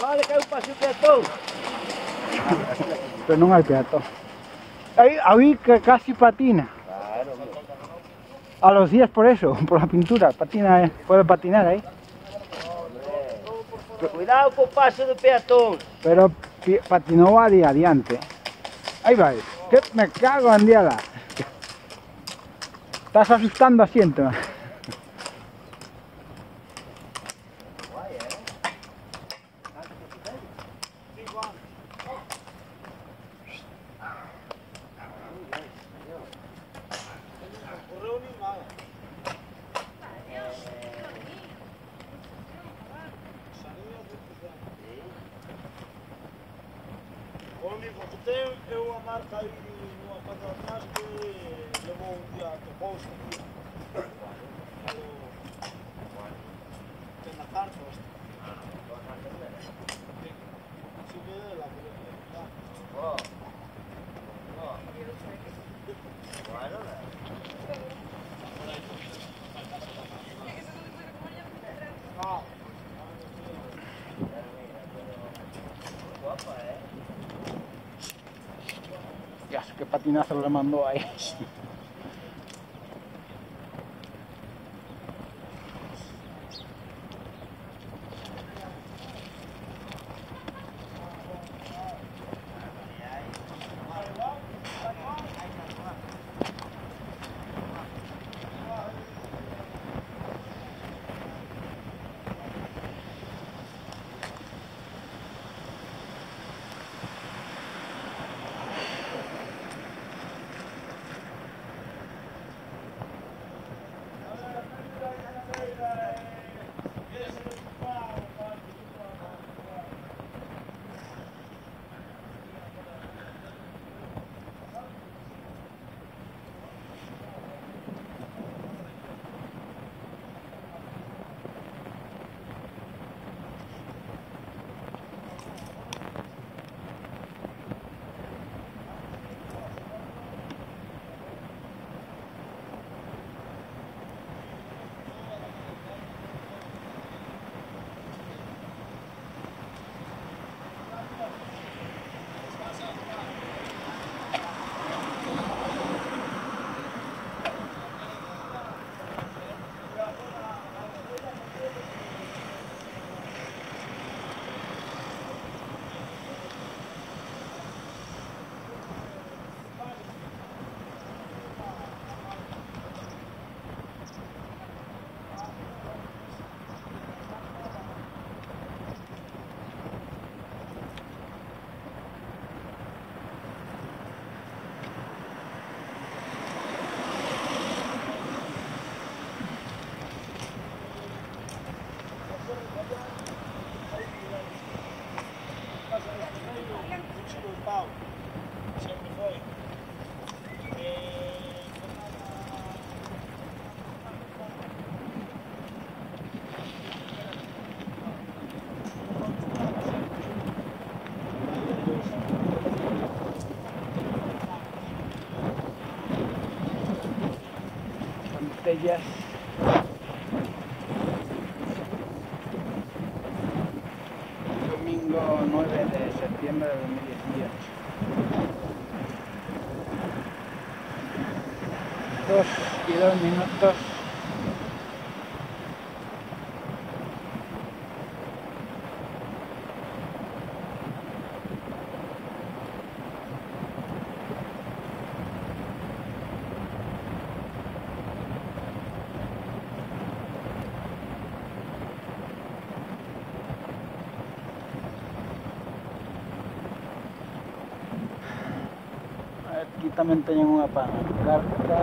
Vale, que hai un paseo peatón. Pero non hai peatón. Aí que casi patina. Claro, A los días por eso, por la pintura, patina, puede patinar ahí. cuidado co paso de peatón. Pero patinó adiante. Ahí va, que me cago en diala. Estás asustando asiento. É unha marca aí nunha casa de atrás que levou un día que pouso aquí. Ten na carta hasta. Si que é la que Dios, qué patinazo le mandó ahí. Pantellas. Domingo 9 de septiembre de 2018. 2:02. Aquí tamén teñen unha pancarta.